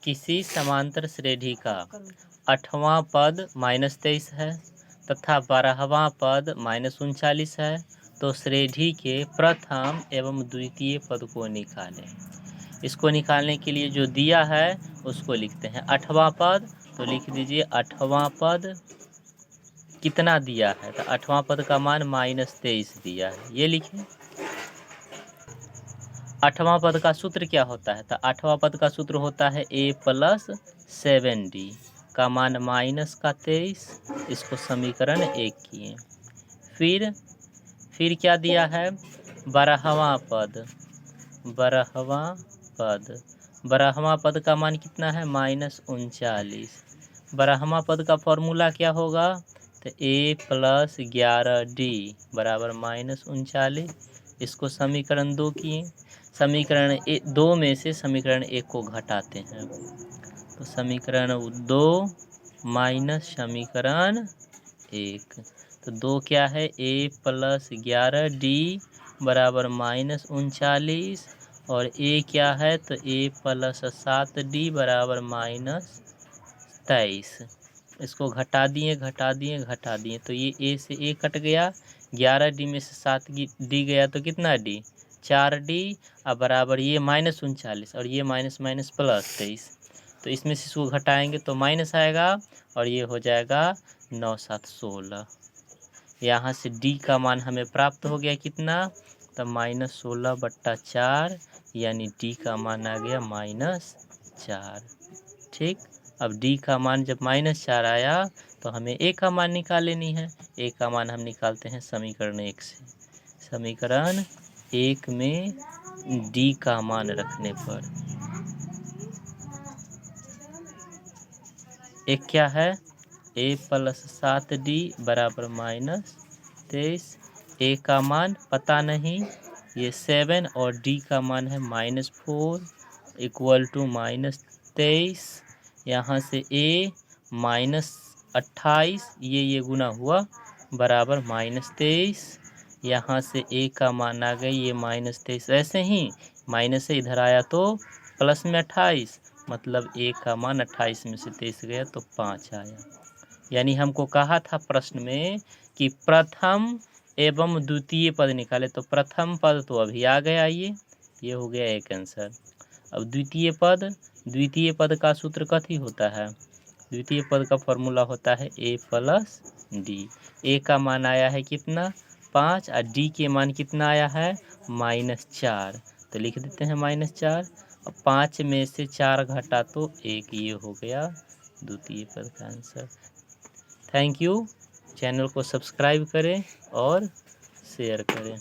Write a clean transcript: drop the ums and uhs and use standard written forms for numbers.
किसी समांतर श्रेणी का 8वां पद -23 है तथा 12वां पद -39 है, तो श्रेणी के प्रथम एवं द्वितीय पद को निकालें। इसको निकालने के लिए जो दिया है उसको लिखते हैं। 8वां पद, तो लिख दीजिए 8वां पद कितना दिया है, तो 8वां पद का मान -23 दिया है, ये लिखें। 8वां पद का सूत्र क्या होता है, तो 8वां पद का सूत्र होता है a + 7d का मान -23, इसको समीकरण 1 किए। फिर क्या दिया है, 12वां पद, 12वां पद का मान कितना है, -39। 12वां पद का फॉर्मूला क्या होगा, तो a + 11d बराबर -39, इसको समीकरण 2 किए। समीकरण 2 में से समीकरण 1 को घटाते हैं, तो समीकरण 2 माइनस समीकरण 1, तो 2 क्या है, a + 11d बराबर -39, और a क्या है, तो a + 7d बराबर -23। इसको घटा दिए, तो ये a से a कट गया, 11d में से 7d गया तो कितना d, 4d, अब बराबर ये -39 और ये माइनस +23, तो इसमें से इसको घटाएंगे तो माइनस आएगा और ये हो जाएगा 9 7 16। यहाँ से d का मान हमें प्राप्त हो गया कितना, तब -16/4, यानी d का मान आ गया -4। ठीक, अब d का मान जब -4 आया तो हमें a का मान निकाल लेनी है। a का मान हम निकालते हैं समीकरण 1 से। समीकरण 1 में d का मान रखने पर एक क्या है, a + 7d बराबर -23। a का मान पता नहीं, ये 7 और d का मान है -4 = -23। यहाँ से a -28, ये गुना हुआ बराबर -23। यहाँ से a का मान आ गई ये -23, ऐसे ही माइनस से इधर आया तो प्लस में 28, मतलब a का मान 28 में से 23 गया तो 5 आया। यानी हमको कहा था प्रश्न में कि प्रथम एवं द्वितीय पद निकाले, तो प्रथम पद तो अभी आ गया, ये हो गया एक आंसर। अब द्वितीय पद का सूत्र कथी होता है, द्वितीय पद का फॉर्मूला होता है a + d। a का मान आया है कितना, 5, और d के मान कितना आया है, -4, तो लिख देते हैं -4। अब 5 में से 4 घटा तो 1, ये हो गया द्वितीय पद का आंसर। Thank you. चैनल को सब्सक्राइब करें और शेयर करें।